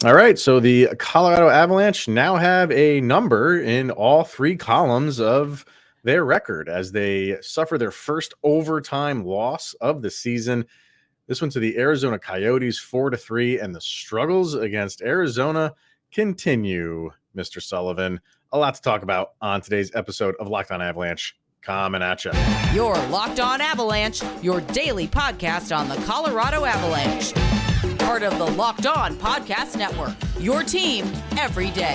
All right, so the Colorado Avalanche now have a number in all three columns of their record as they suffer their first overtime loss of the season. This one to the Arizona Coyotes 4-3, and the struggles against Arizona continue, Mr. Sullivan. A lot to talk about on today's episode of Locked On Avalanche. Coming at you. You're Locked On Avalanche, your daily podcast on the Colorado Avalanche. Part of the Locked On Podcast Network, your team every day.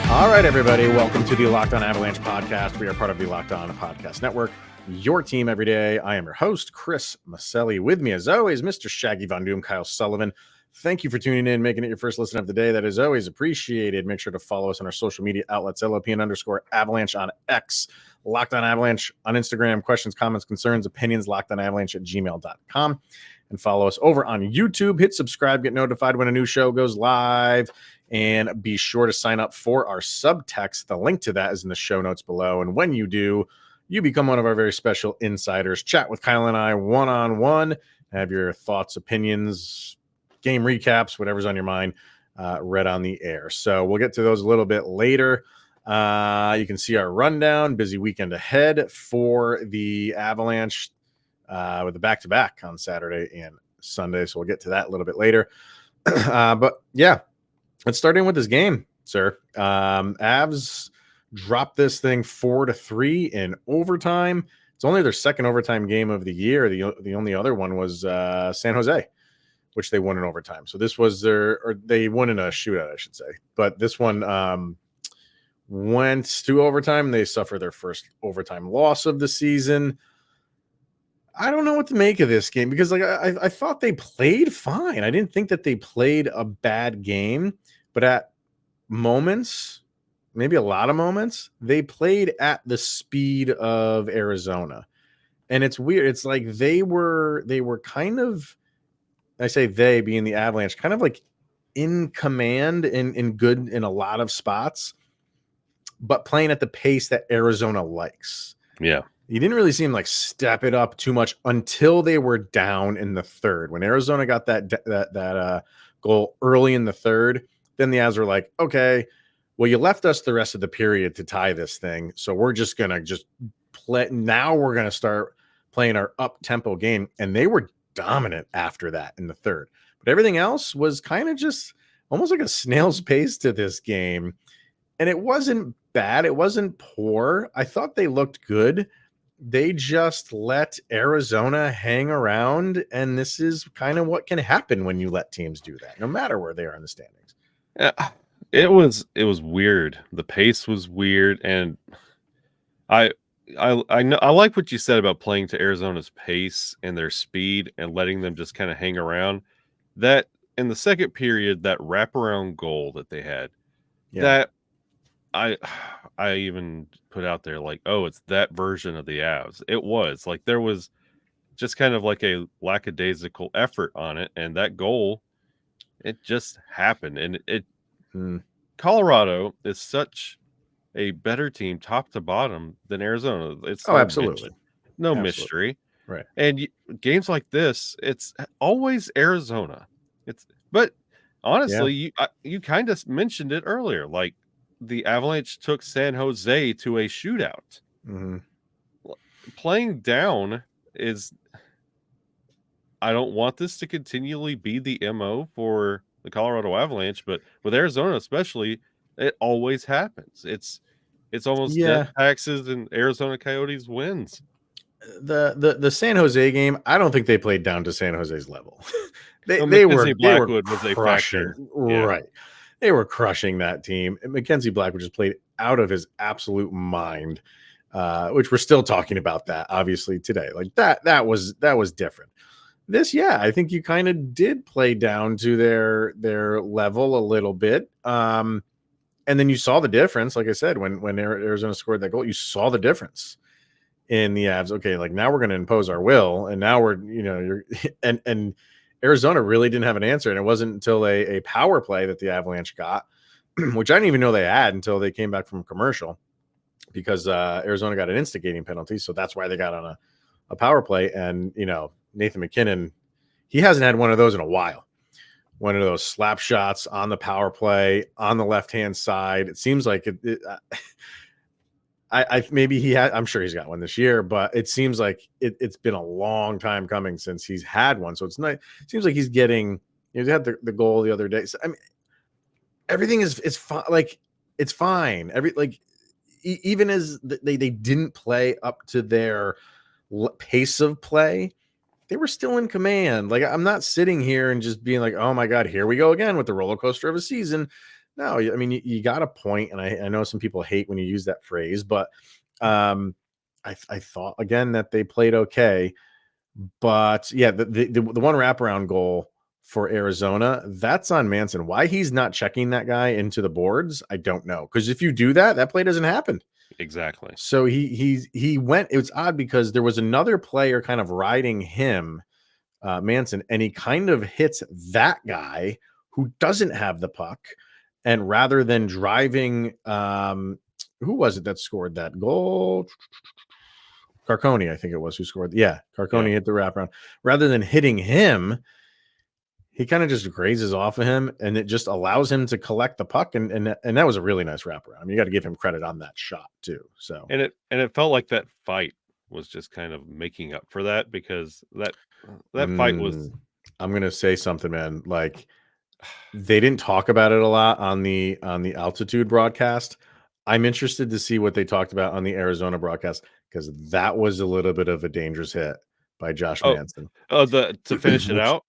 All right, everybody. Welcome to the Locked On Avalanche podcast. We are part of the Locked On Podcast Network, your team every day. I am your host, Chris Maselli. With me, as always, Mr. Shaggy Von Doom, Kyle Sullivan. Thank you for tuning in, making it your first listen of the day. That is always appreciated. Make sure to follow us on our social media outlets, LOPN_Avalanche on X, Locked On Avalanche on Instagram. Questions, comments, concerns, opinions, lockedonavalanche@gmail.com. And follow us over on YouTube. Hit subscribe, get notified when a new show goes live. And be sure to sign up for our subtext. The link to that is in the show notes below. And when you do, you become one of our very special insiders. Chat with Kyle and I one-on-one. Have your thoughts, opinions, game recaps, whatever's on your mind, read on the air. So we'll get to those a little bit later. You can see our rundown. Busy weekend ahead for the Avalanche with the back-to-back on Saturday and Sunday. So we'll get to that a little bit later. But yeah, let's start in with this game, sir. Avs dropped this thing 4-3 in overtime. It's only their second overtime game of the year. The only other one was San Jose, which they won in overtime. So this was they won in a shootout, I should say. But this one went to overtime. They suffer their first overtime loss of the season. I don't know what to make of this game because I thought they played fine. I didn't think that they played a bad game, but at moments, maybe a lot of moments, they played at the speed of Arizona. And it's weird. It's like they were kind of, I say they being the Avalanche, kind of like in command in good in a lot of spots, but playing at the pace that Arizona likes. Yeah. You didn't really see him like step it up too much until they were down in the third. When Arizona got that goal early in the third, then the Avs were like, okay, well, you left us the rest of the period to tie this thing, so we're just gonna play. Now we're gonna start playing our up-tempo game, and they were dominant after that in the third. But everything else was kind of just almost like a snail's pace to this game, and it wasn't bad. It wasn't poor. I thought they looked good. They just let Arizona hang around, and this is kind of what can happen when you let teams do that, no matter where they are in the standings. Yeah, it was weird. The pace was weird, and I know I like what you said about playing to Arizona's pace and their speed and letting them just kind of hang around. That in the second period, that wraparound goal that they had, that I even put out there like, oh, it's that version of the Avs. It was like there was just kind of like a lackadaisical effort on it, and that goal, it just happened. And Colorado is such a better team, top to bottom, than Arizona. It's absolutely no mystery, right? And games like this, it's always Arizona. But honestly, you kind of mentioned it earlier, like. The Avalanche took San Jose to a shootout. Mm-hmm. Playing down is, I don't want this to continually be the MO for the Colorado Avalanche, but with Arizona especially, it always happens. It's almost death taxes and Arizona Coyotes wins. The San Jose game, I don't think they played down to San Jose's level. they were was a factor, right? They were crushing that team. And Mackenzie Blackwood just played out of his absolute mind, which we're still talking about that obviously today. Like that was different. This, I think you kind of did play down to their level a little bit. And then you saw the difference. Like I said, when Arizona scored that goal, you saw the difference in the Avs. Okay, like now we're going to impose our will, and now we're and Arizona really didn't have an answer, and it wasn't until a power play that the Avalanche got, which I didn't even know they had until they came back from commercial, because Arizona got an instigating penalty, so that's why they got on a power play. And Nathan McKinnon, he hasn't had one of those in a while. One of those slap shots on the power play on the left-hand side. It seems like I maybe he had. I'm sure he's got one this year, but it seems like it's been a long time coming since he's had one. So it's not. It seems like he's getting. He had the goal the other day. So, I mean, everything is fine. Like it's fine. Even as they didn't play up to their pace of play, they were still in command. Like I'm not sitting here and just being like, oh my God, here we go again with the roller coaster of a season. No, I mean, you got a point, and I know some people hate when you use that phrase, but I thought again that they played okay. But yeah, the one wraparound goal for Arizona, that's on Manson. Why he's not checking that guy into the boards, I don't know. Because if you do that, that play doesn't happen. Exactly. So he went. It was odd because there was another player kind of riding him, Manson, and he kind of hits that guy who doesn't have the puck. And rather than driving, who was it that scored that goal? Carcone, I think it was who scored. Yeah, Carcone hit the wraparound. Rather than hitting him, he kind of just grazes off of him, and it just allows him to collect the puck. And that was a really nice wraparound. I mean, you got to give him credit on that shot too. So and it felt like that fight was just kind of making up for that, because that fight was. I'm gonna say something, man. Like they didn't talk about it a lot on the altitude broadcast. I'm interested to see what they talked about on the Arizona broadcast, because that was a little bit of a dangerous hit by Josh Manson. To finish it out,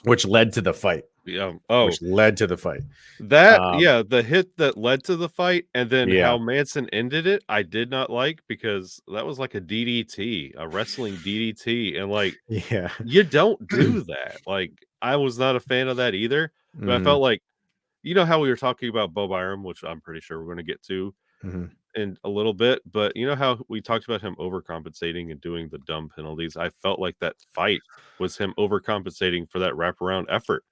which led to the fight. Yeah. Which led to the fight. The hit that led to the fight, and then how Manson ended it, I did not like, because that was like a DDT, a wrestling DDT, and like, you don't do that. Like, I was not a fan of that either. But I felt like, you know how we were talking about Bo Byram, which I'm pretty sure we're going to get to in a little bit, but you know how we talked about him overcompensating and doing the dumb penalties? I felt like that fight was him overcompensating for that wraparound effort.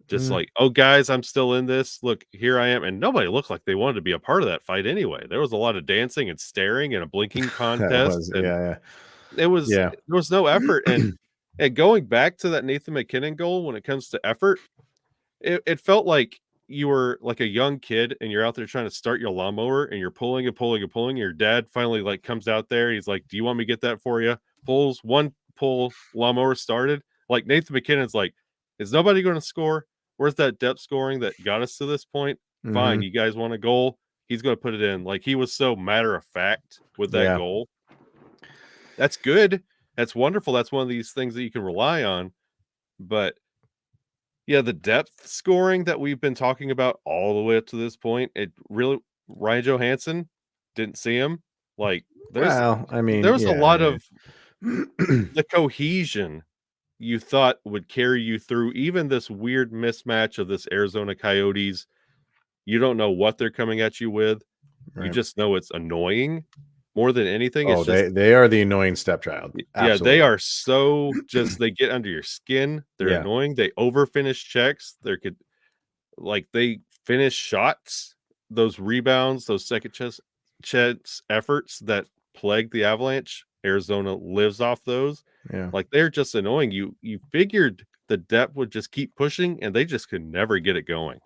Just like, oh guys, I'm still in this. Look, here I am. And nobody looked like they wanted to be a part of that fight anyway. There was a lot of dancing and staring and a blinking contest. There was no effort. And going back to that Nathan McKinnon goal, when it comes to effort, it felt like you were like a young kid and you're out there trying to start your lawnmower and you're pulling and pulling and pulling. Your dad finally like comes out there. He's like, do you want me to get that for you? Pulls one pull, lawnmower started. Like Nathan McKinnon's like, is nobody going to score? Where's that depth scoring that got us to this point? Fine. You guys want a goal? He's going to put it in. Like, he was so matter of fact with that goal. That's good. That's wonderful. That's one of these things that you can rely on. But yeah, the depth scoring that we've been talking about all the way up to this point, it really, Ryan Johansson, didn't see him. Like, there was a lot of the cohesion you thought would carry you through even this weird mismatch of this Arizona Coyotes. You don't know what they're coming at you with. Right. You just know it's annoying more than anything. Oh, they are the annoying stepchild. Absolutely. Yeah, they are so just, they get under your skin. They're annoying. They overfinish checks. They finish shots, those rebounds, those second chance efforts that plague the Avalanche. Arizona lives off those. Yeah. Like, they're just annoying. You figured the depth would just keep pushing, and they just could never get it going.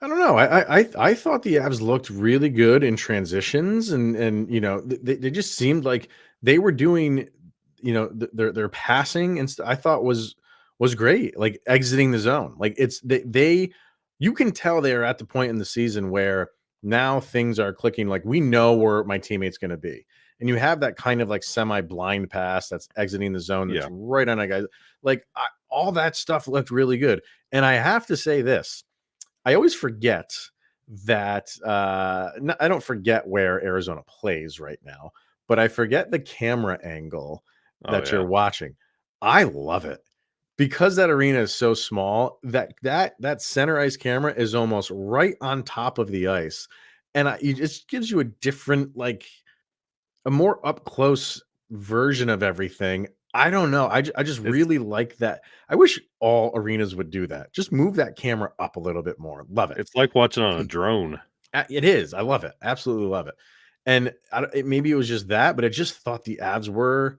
I don't know. I thought the Avs looked really good in transitions, and you know, they just seemed like they were doing, you know, their passing and I thought was great. Like exiting the zone. Like it's they you can tell they're at the point in the season where now things are clicking. Like, we know where my teammate's going to be. And you have that kind of like semi-blind pass that's exiting the zone that's right on a guy. Like, all that stuff looked really good. And I have to say this. I always forget that I don't forget where Arizona plays right now, but I forget the camera angle that you're watching. I love it. Because that arena is so small, that center ice camera is almost right on top of the ice. And it just gives you a different, like, a more up close version of everything. I don't know. I just really like that. I wish all arenas would do that. Just move that camera up a little bit more. Love it. It's like watching on a drone. It is. I love it. Absolutely love it. And maybe it was just that, but I just thought the Avs were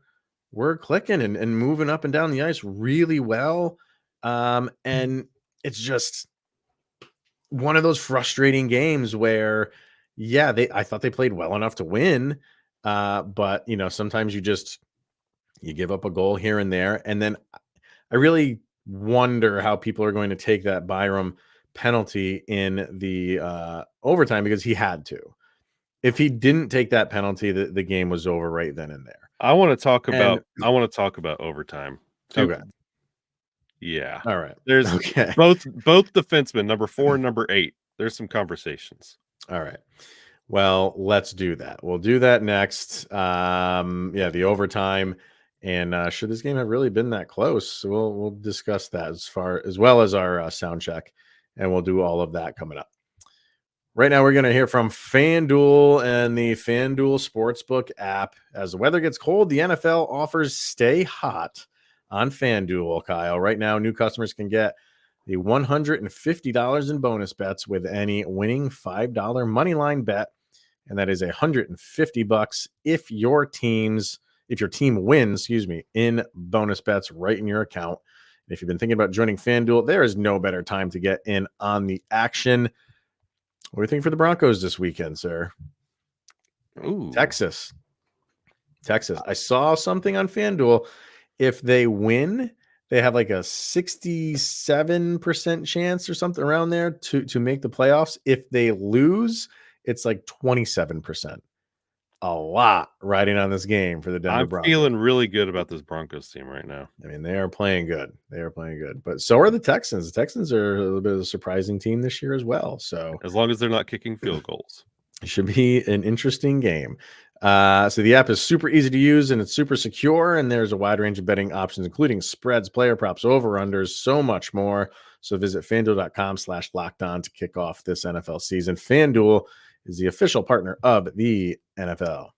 were clicking and moving up and down the ice really well. And it's just one of those frustrating games where, yeah, I thought they played well enough to win. But sometimes you give up a goal here and there. And then I really wonder how people are going to take that Byram penalty in the overtime, because he had to. If he didn't take that penalty, the game was over right then and there. I want to talk And about overtime. okay. Yeah. All right. There's Okay. both defensemen, number 4 and number 8. There's some conversations. All right. Well, let's do that. We'll do that next. The overtime. And should this game have really been that close? We'll discuss that as well as our sound check, and we'll do all of that coming up. Right now, we're going to hear from FanDuel and the FanDuel Sportsbook app. As the weather gets cold, the NFL offers stay hot on FanDuel, Kyle. Right now, new customers can get the $150 in bonus bets with any winning $5 moneyline bet. And that is $150 if your team wins, in bonus bets right in your account. And if you've been thinking about joining FanDuel, there is no better time to get in on the action. What do you think for the Broncos this weekend, sir? Ooh. Texas. I saw something on FanDuel. If they win, they have like a 67% chance or something around there to make the playoffs. If they lose, it's like 27%. A lot riding on this game for the Denver Broncos. I'm feeling really good about this Broncos team right now. I mean, they are playing good. But so are the Texans. The Texans are a little bit of a surprising team this year as well. So as long as they're not kicking field goals, it should be an interesting game. So the app is super easy to use and it's super secure. And there's a wide range of betting options, including spreads, player props, over-unders, so much more. So visit FanDuel.com/lockedon to kick off this NFL season. FanDuel is the official partner of the NFL. All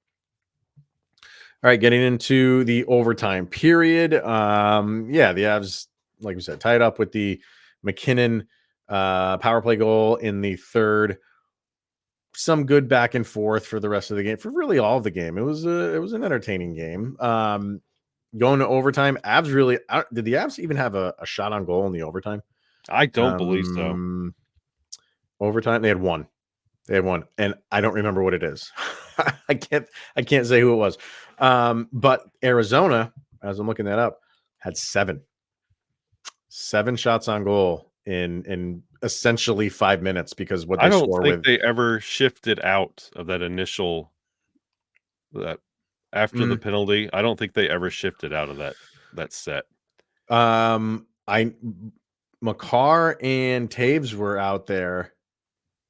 right, getting into the overtime period. The Avs, like we said, tied up with the McKinnon power play goal in the third. Some good back and forth for the rest of the game, for really all of the game. It was an entertaining game. Going to overtime, Avs really did the Avs even have a shot on goal in the overtime? I don't believe so. Overtime, they had one. And I don't remember what it is. I can't say who it was. But Arizona, as I'm looking that up, had seven shots on goal in essentially 5 minutes, because what they score with. They ever shifted out of that initial after the penalty. I don't think they ever shifted out of that set. Makar and Taves were out there.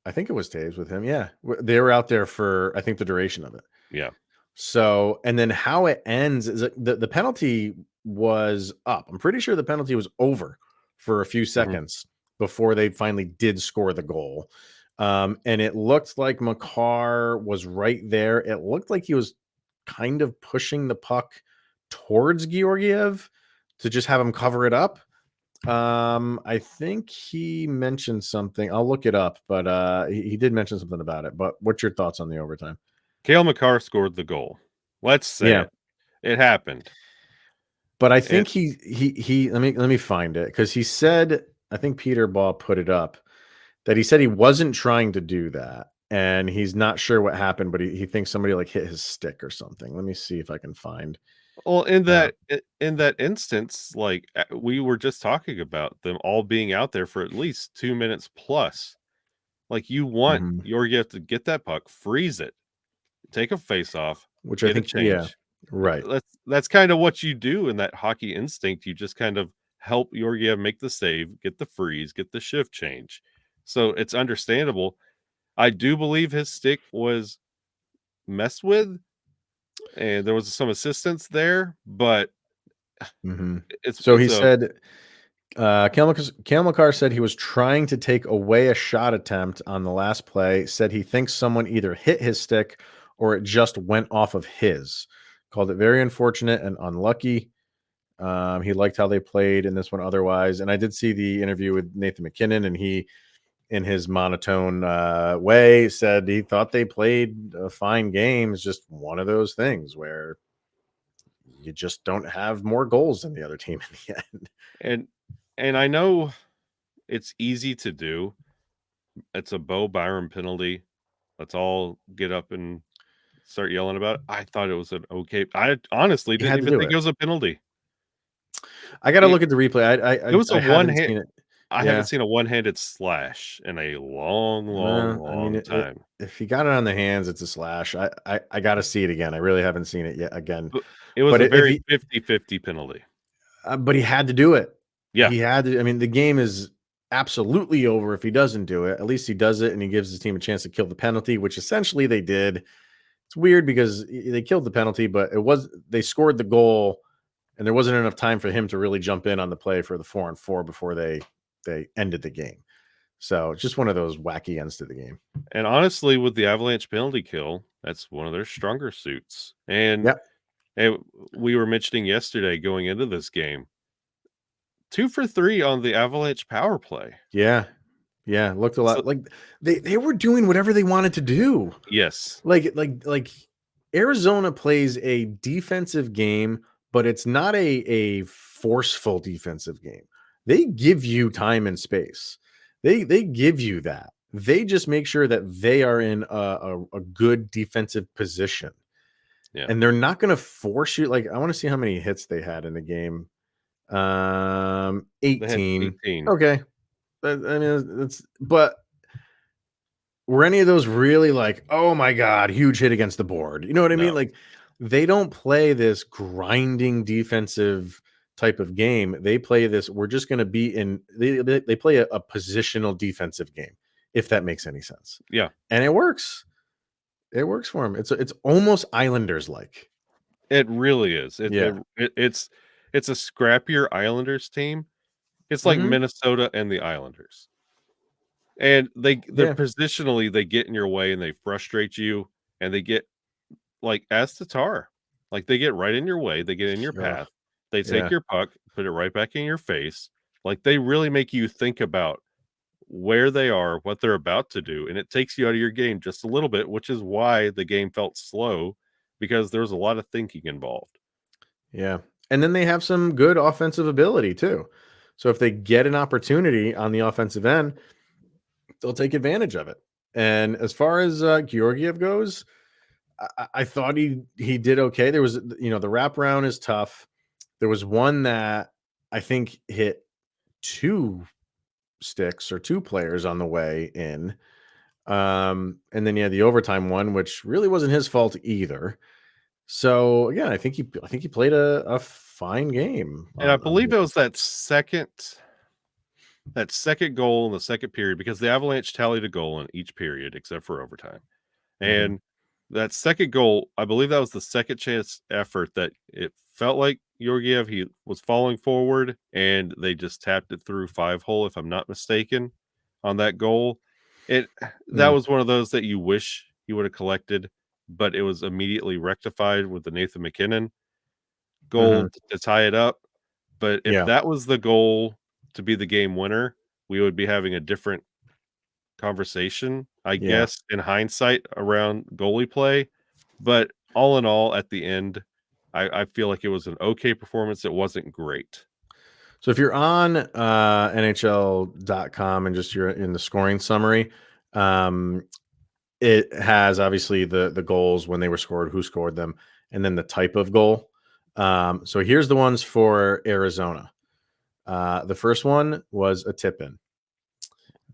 I think it was Taves with him. Yeah. They were out there for, I think, the duration of it. Yeah. So, and then how it ends is the penalty was up. I'm pretty sure the penalty was over for a few seconds before they finally did score the goal. And it looked like Makar was right there. It looked like he was kind of pushing the puck towards Georgiev to just have him cover it up. I think he mentioned something. I'll look it up, but he did mention something about it. But what's your thoughts on the overtime? Cale Makar scored the goal. Let's say it happened. But I think he let me find it, because he said, I think Peter Baugh put it up, that he said he wasn't trying to do that, and he's not sure what happened, but he thinks somebody like hit his stick or something. Let me see if I can find. Well, in that instance, like we were just talking about them all being out there for at least 2 minutes plus. Like, you want Georgiev to get that puck, freeze it, take a face off, which get I think, a change. Right. That's kind of what you do in that hockey instinct. You just kind of help Georgiev make the save, get the freeze, get the shift change. So it's understandable. I do believe his stick was messed with, and there was some assistance there, but he said, Cale Makar said he was trying to take away a shot attempt on the last play. Said he thinks someone either hit his stick or it just went off of his. Called it very unfortunate and unlucky. He liked how they played in this one otherwise. And I did see the interview with Nathan McKinnon, and he, in his monotone way, said he thought they played a fine game. It's just one of those things where you just don't have more goals than the other team in the end. And I know it's easy to do. It's a Bo Byron penalty. Let's all get up and start yelling about it. I thought it was an okay. I honestly He didn't had to even do think it. it was a penalty. I got to It, look at the replay. it was a I one haven't hand. seen it. I Yeah. haven't seen a one-handed slash in a long, long, I mean, long time. if he got it on the hands, it's a slash. I got to see it again. I really haven't seen it yet again. But it was But a if very he, 50-50 penalty. but he had to do it. Yeah, He had to. I mean, the game is absolutely over if he doesn't do it. At least he does it, and he gives his team a chance to kill the penalty, which essentially they did. It's weird because they killed the penalty, but they scored the goal, and there wasn't enough time for him to really jump in on the play for the 4-on-4 before they ended the game. So it's just one of those wacky ends to the game. and honestly, with the Avalanche penalty kill, that's one of their stronger suits. And Yeah, we were mentioning yesterday going into this game, 2 for 3 on the Avalanche power play. yeah, yeah. Looked a So lot like they were doing whatever they wanted to do. yes, Like Arizona plays a defensive game, but it's not a forceful defensive game. They give you time and space. They give you that. They just make sure that they are in a good defensive position. yeah, And they're not going to force you. Like, I want to see how many hits they had in the game. they had 18. 18. Okay. I mean, but were any of those really like, oh my God, huge hit against the board? You know what I No, mean? Like, they don't play this grinding defensive type of game. They play this, we're just going to be in, they play a positional defensive game, if that makes any sense. yeah, And it works. It works for them. It's almost Islanders like. it really is. Yeah. It's a scrappier Islanders team. It's like Hmm. Minnesota and the Islanders. And they're Yeah. positionally, they get in your way and they frustrate you, and they get like as Tatar. Like they get right in your way, they get in your Ugh, path, they take yeah. your puck, put it right back in your face. Like they really make you think about where they are, what they're about to do, and it takes you out of your game just a little bit, which is why the game felt slow because there was a lot of thinking involved. Yeah. And then they have some good offensive ability too. So if they get an opportunity on the offensive end, they'll take advantage of it. And as far as Georgiev goes, I thought he did okay. There was, the wraparound is tough. There was one that I think hit two sticks or two players on the way in. And then the overtime one, which really wasn't his fault either. So again, I think he played a fine game And I on believe it was that second goal in the second period because the Avalanche tallied a goal in each period except for overtime. Mhm. And that second goal, I believe that was the second chance effort that it felt like Georgiev, he was falling forward and they just tapped it through 5-hole, if I'm not mistaken, on that goal. That Mm, was one of those that you wish he would have collected, but it was immediately rectified with the Nathan McKinnon goal mhm. to tie it up. But if Yeah, that was the goal to be the game winner, we would be having a different conversation, I yeah. guess, in hindsight around goalie play. But all in all, at the end, I feel like it was an okay performance. It wasn't great. So if you're on NHL.com and just you're in the scoring summary, um, it has obviously the goals when they were scored, who scored them, and then the type of goal. So here's the ones for Arizona. The first one was a tip in.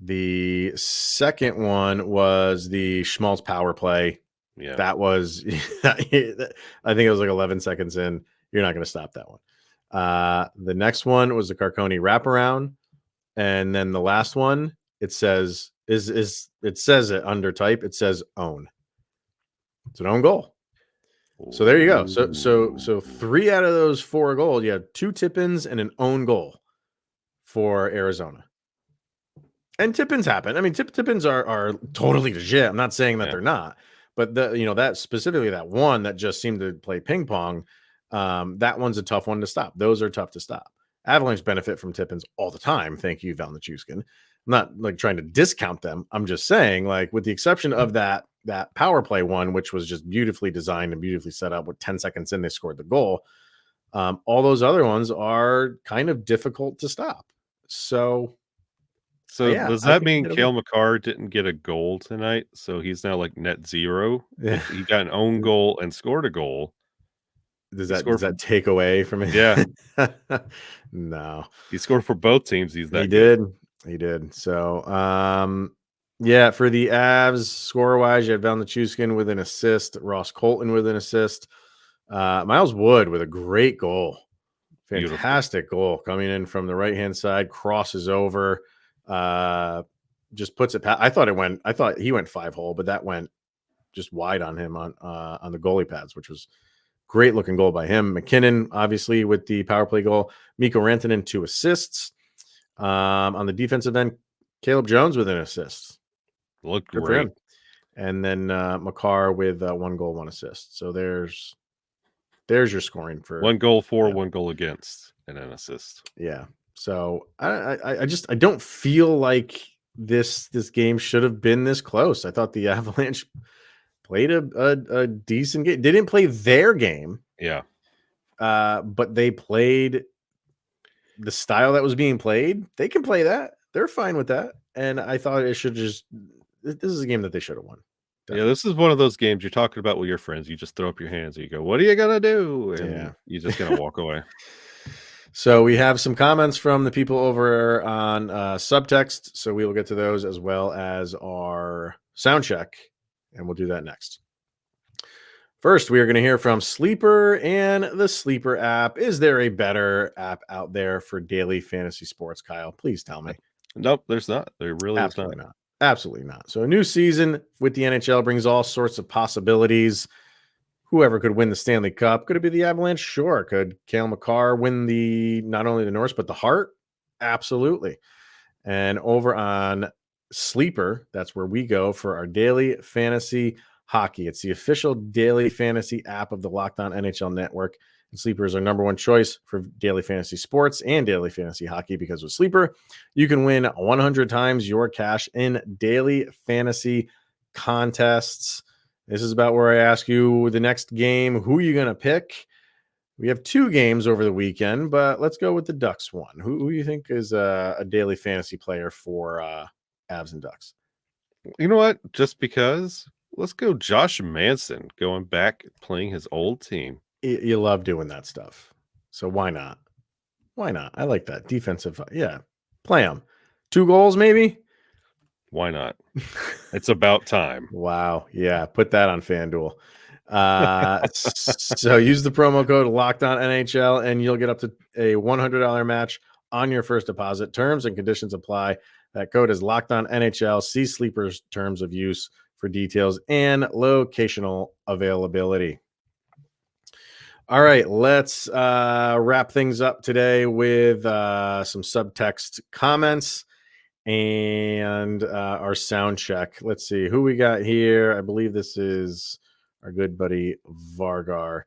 The second one was the Schmaltz power play. Yeah. That was, I think it was like 11 seconds in. You're not going to stop that one. The next one was the Carconi wraparound. And then the last one, it says, it says it under type, it says own. It's an own goal. So there you go. So Ooh. 3 out of those 4 goals, you had 2 tip-ins and an own goal for Arizona. And tip-ins happen. I mean, tip-ins are totally legit. I'm not saying that Yeah. they're not, but that specifically that one that just seemed to play ping pong, that one's a tough one to stop. Those are tough to stop. Avalanche benefit from tip-ins all the time. Thank you, Val Nichushkin. I'm not like trying to discount them. I'm just saying, like, with the exception of that power play one, which was just beautifully designed and beautifully set up. With 10 seconds in, they scored the goal. All those other ones are kind of difficult to stop. So So yeah, does I that think he mean did okay. Cale Makar didn't get a goal tonight? So he's now like net zero. Yeah. If he got an own goal and scored a goal, Does he that does scored for that take away from yeah, it? No. he scored for both teams. He's He that good. did. He did. So, yeah, for the Avs, score-wise, you had Val Nichushkin with an assist, Ross Colton with an assist, Miles Wood with a great goal. Beautiful. Fantastic goal coming in from the right-hand side, crosses over, uh, just puts it past. I thought he went 5-hole, but that went just wide on him on the goalie pads, which was great looking goal by him. McKinnon, obviously, with the power play goal. Mikko Rantanen, 2 assists. On the defensive end, Caleb Jones with an assist. Looked Good for great. him. And then Makar with 1 goal, 1 assist. So there's your scoring for One goal for, yeah. one goal against, and an assist. Yeah. So I don't feel like this game should have been this close. I thought the Avalanche played a decent game. They didn't play their game, Yeah. but they played the style that was being played. They can play that. They're fine with that. And I thought it should just. This is a game that they should have won. Yeah, Definitely. this is one of those games you're talking about with your friends. You just throw up your hands and you go, "What are you gonna do?" And Yeah. you just gonna walk away. So we have some comments from the people over on subtext. So we will get to those as well as our sound check, and we'll do that next. First, we are going to hear from Sleeper and the Sleeper app. Is there a better app out there for daily fantasy sports, Kyle? Please tell me. Nope, there's not. There really is not. Absolutely not. Absolutely not. So a new season with the NHL brings all sorts of possibilities. Whoever could win the Stanley Cup? Could it be the Avalanche? Sure. Could Cale Makar win the not only the Norris but the Hart? Absolutely. And over on Sleeper, that's where we go for our daily fantasy hockey. It's the official daily fantasy app of the Locked On NHL Network. And Sleeper is our number one choice for daily fantasy sports and daily fantasy hockey because with Sleeper, you can win 100 times your cash in daily fantasy contests. This is about where I ask you the next game, who are you going to pick? We have 2 games over the weekend, but let's go with the Ducks one. Who do you think is a daily fantasy player for Avs and Ducks? You know what? Just because, let's go Josh Manson going back playing his old team. You love doing that stuff. So why not? Why not? I like that. Defensive. Yeah. Play them. 2 goals, maybe? Why not? It's about time. Wow. Yeah. Put that on FanDuel. So use the promo code Locked On NHL and you'll get up to a $100 match on your first deposit. Terms and conditions apply. That code is Locked On NHL. See Sleeper's terms of use for details and locational availability. All right, let's wrap things up today with some subtext comments and our sound check. Let's see who we got here. I believe this is our good buddy Vargar.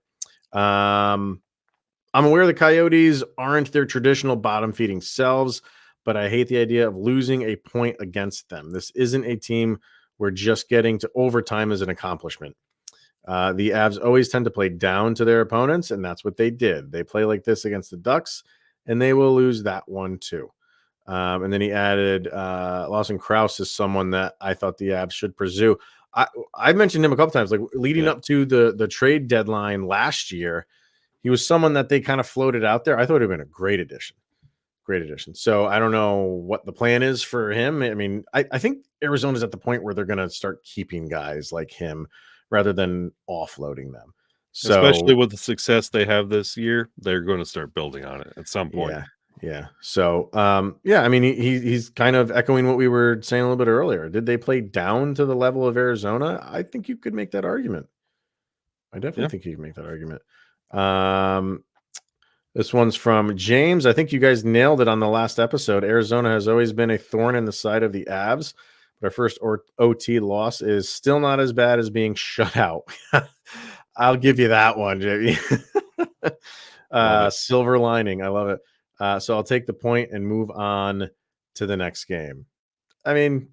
I'm aware the Coyotes aren't their traditional bottom feeding selves, but I hate the idea of losing a point against them. This isn't a team where just getting to overtime is an accomplishment. The Avs always tend to play down to their opponents, and that's what they did. They play like this against the Ducks, and they will lose that one too. And then he added Lawson Krause is someone that I thought the Avs should pursue. I mentioned him a couple times, like leading up to the trade deadline last year. He was someone that they kind of floated out there. I thought it would have been a great addition. Great addition. So I don't know what the plan is for him. I mean, I think Arizona's at the point where they're going to start keeping guys like him rather than offloading them. Especially So with the success they have this year, they're going to start building on it at some point. yeah. So yeah, I mean he's kind of echoing what we were saying a little bit earlier. Did they play down to the level of Arizona? I think you could make that argument. I definitely think you can make that argument. This one's from James. I think you guys nailed it on the last episode. Arizona has always been a thorn in the side of the Avs, but our first OT loss is still not as bad as being shut out. I'll give you that one, Jamie. Silver lining. I love it. So I'll take the point and move on to the next game. I mean,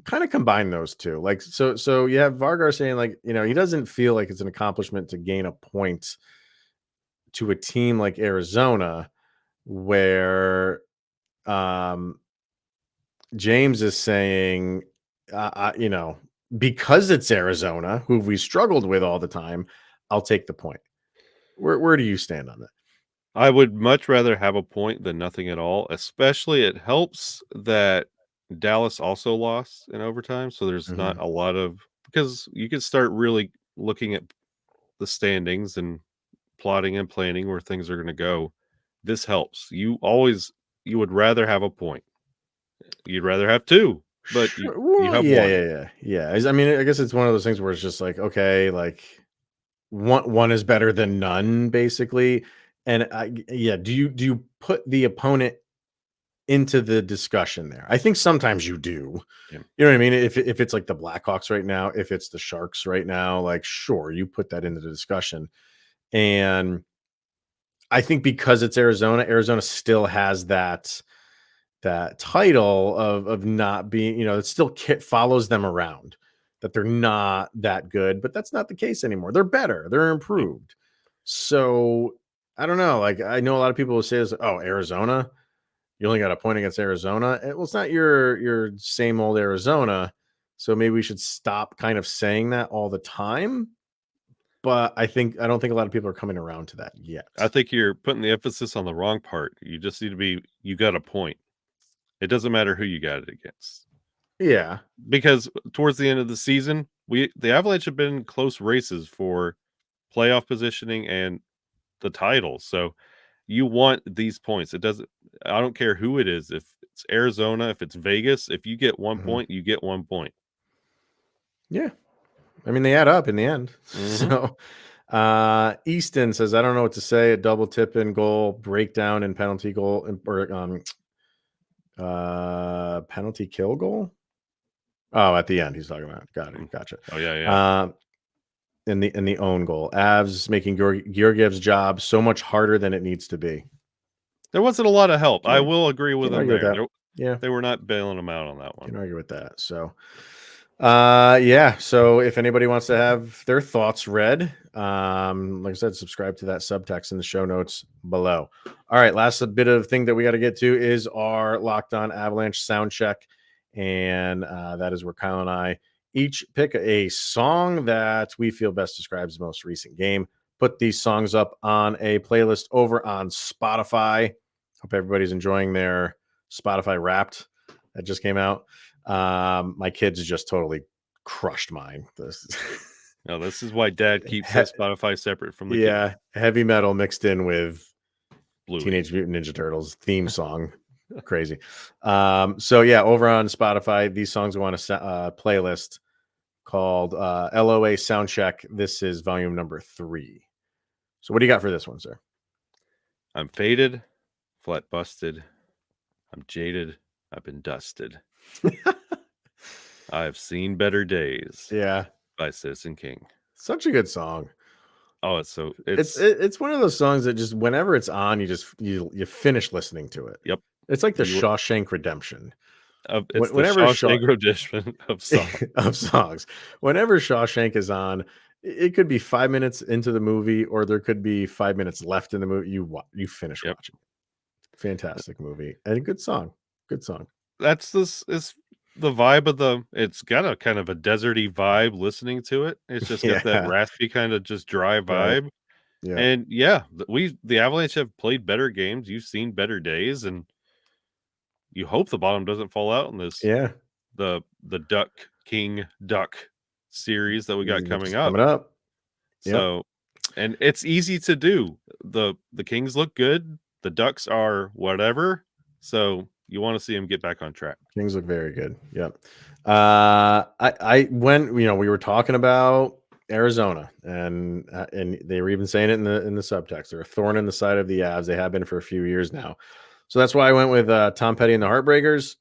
kind of combine those two. Like, so you have Vargar saying, like, he doesn't feel like it's an accomplishment to gain a point to a team like Arizona, where James is saying, because it's Arizona, who we struggled with all the time, I'll take the point. Where do you stand on that? I would much rather have a point than nothing at all, especially it helps that Dallas also lost in overtime, so there's not a lot of because you can start really looking at the standings and plotting and planning where things are going to go. This helps. You would rather have a point. You'd rather have two, but Sure. you Well, have one. yeah. I mean, I guess it's one of those things where it's just like, okay, like one is better than none, basically. And do you put the opponent into the discussion there? I think sometimes you do. Yeah. You know what I mean? If it's like the Blackhawks right now, if it's the Sharks right now, like sure, you put that into the discussion. And I think because it's Arizona still has that title of not being, it still follows them around, that they're not that good, but that's not the case anymore. They're better, they're improved. So I don't know. Like I know a lot of people will say this, oh, Arizona, you only got a point against Arizona. Well, it's not your same old Arizona. So maybe we should stop kind of saying that all the time. But I don't think a lot of people are coming around to that yet. I think you're putting the emphasis on the wrong part. You just need to you got a point. It doesn't matter who you got it against. Yeah. Because towards the end of the season, the Avalanche have been in close races for playoff positioning and the title. So you want these points. I don't care who it is. If it's Arizona, if it's Vegas, if you get 1 point, you get 1 point. Yeah. I mean, they add up in the end. So Easton says, I don't know what to say. A double tip in goal, breakdown and penalty goal, or penalty kill goal. Oh, at the end, he's talking about. Got it. Gotcha. Oh yeah. In the own goal, Avs making Georgiev's job so much harder than it needs to be. There wasn't a lot of help. Yeah. I will agree with them there. Yeah, they were not bailing them out on that one. Can't argue with that. So, so if anybody wants to have their thoughts read, like I said, subscribe to that subtext in the show notes below. All right, last bit of thing that we got to get to is our Locked On Avalanche sound check, and that is where Kyle and I each pick a song that we feel best describes the most recent game. Put these songs up on a playlist over on Spotify. Hope everybody's enjoying their Spotify Wrapped that just came out. My kids just totally crushed mine. This is why Dad keeps that Spotify separate from the kids. Heavy metal mixed in with Bluey. Teenage Mutant Ninja Turtles theme song. Crazy. So over on Spotify, these songs go on a playlist called LOA Soundcheck. This is volume number 3. So what do you got for this one, sir? I'm faded, flat busted. I'm jaded. I've been dusted. I've seen better days. Yeah. By Citizen King. Such a good song. Oh, it's one of those songs that just whenever it's on, you finish listening to it. Yep. It's like the Shawshank Redemption. It's whenever the Shawshank Redemption of songs. Of songs. Whenever Shawshank is on, it could be 5 minutes into the movie, or there could be 5 minutes left in the movie. You finish watching. Fantastic movie and a good song. Good song. That's is the vibe it's got a kind of a deserty vibe listening to it. It's just got that raspy kind of just dry vibe. Right. Yeah. And the Avalanche have played better games. You've seen better days, and you hope the bottom doesn't fall out in this. Yeah. The Duck King Duck series that we got coming up. Yep. So, and it's easy to do. The Kings look good. The Ducks are whatever. So you want to see them get back on track. Kings look very good. Yep. When we were talking about Arizona, and they were even saying it in the subtext. They're a thorn in the side of the Avs. They have been for a few years now. So that's why I went with Tom Petty and the Heartbreakers,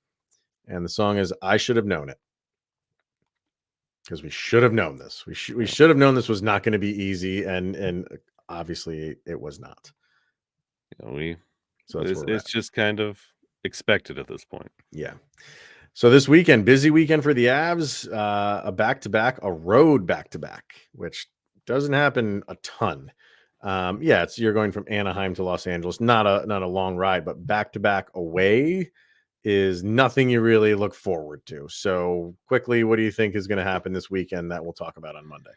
and the song is "I Should Have Known It," because we should have known this. We should have known this was not going to be easy, and obviously it was not. So it's just kind of expected at this point. Yeah. So this weekend, busy weekend for the Avs, a back-to-back, a road back-to-back, which doesn't happen a ton. You're going from Anaheim to Los Angeles, not a long ride, but back-to-back away is nothing you really look forward to. So quickly, what do you think is going to happen this weekend that we'll talk about on Monday?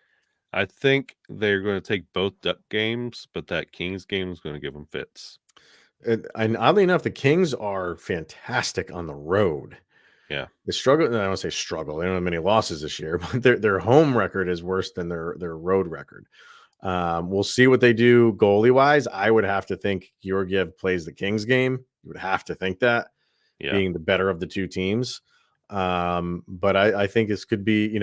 I think they're going to take both Duck games, but that Kings game is going to give them fits. And oddly enough, the Kings are fantastic on the road. Yeah. The struggle, I don't want to say struggle. They don't have many losses this year, but their home record is worse than their road record. We'll see what they do goalie wise. I would have to think Georgiev plays the Kings game. You would have to think that, being the better of the two teams. But I think this could be,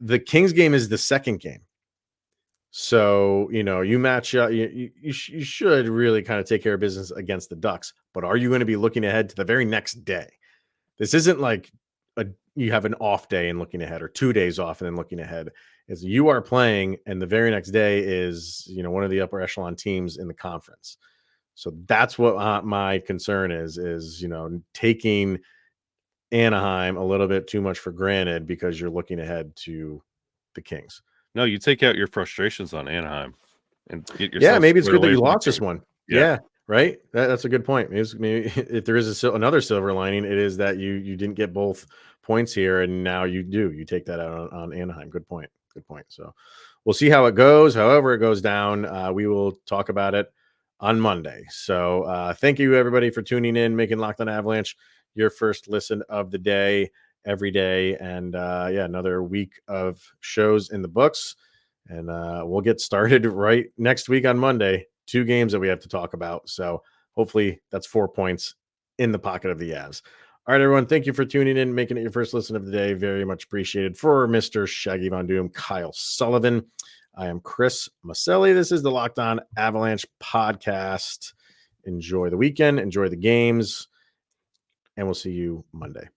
the Kings game is the second game. So, you match up, you should really kind of take care of business against the Ducks. But are you going to be looking ahead to the very next day? This isn't like you have an off day and looking ahead, or 2 days off and then looking ahead. Is you are playing, and the very next day is, one of the upper echelon teams in the conference. So that's what my concern is, taking Anaheim a little bit too much for granted because you're looking ahead to the Kings. No, you take out your frustrations on Anaheim and get yourself. Yeah, maybe it's good that you lost this one. Yeah, right. That's a good point. Maybe if there is another silver lining, it is that you didn't get both points here, and now you do. You take that out on Anaheim. Good point. Good point. So we'll see how it goes. However it goes down, we will talk about it on Monday. So thank you, everybody, for tuning in, making Locked On Avalanche your first listen of the day every day. And another week of shows in the books. And we'll get started right next week on Monday. 2 games that we have to talk about. So hopefully that's 4 points in the pocket of the Avs. All right, everyone. Thank you for tuning in, making it your first listen of the day. Very much appreciated. For Mr. Shaggy Von Doom, Kyle Sullivan, I am Chris Maselli. This is the Locked On Avalanche podcast. Enjoy the weekend. Enjoy the games. And we'll see you Monday.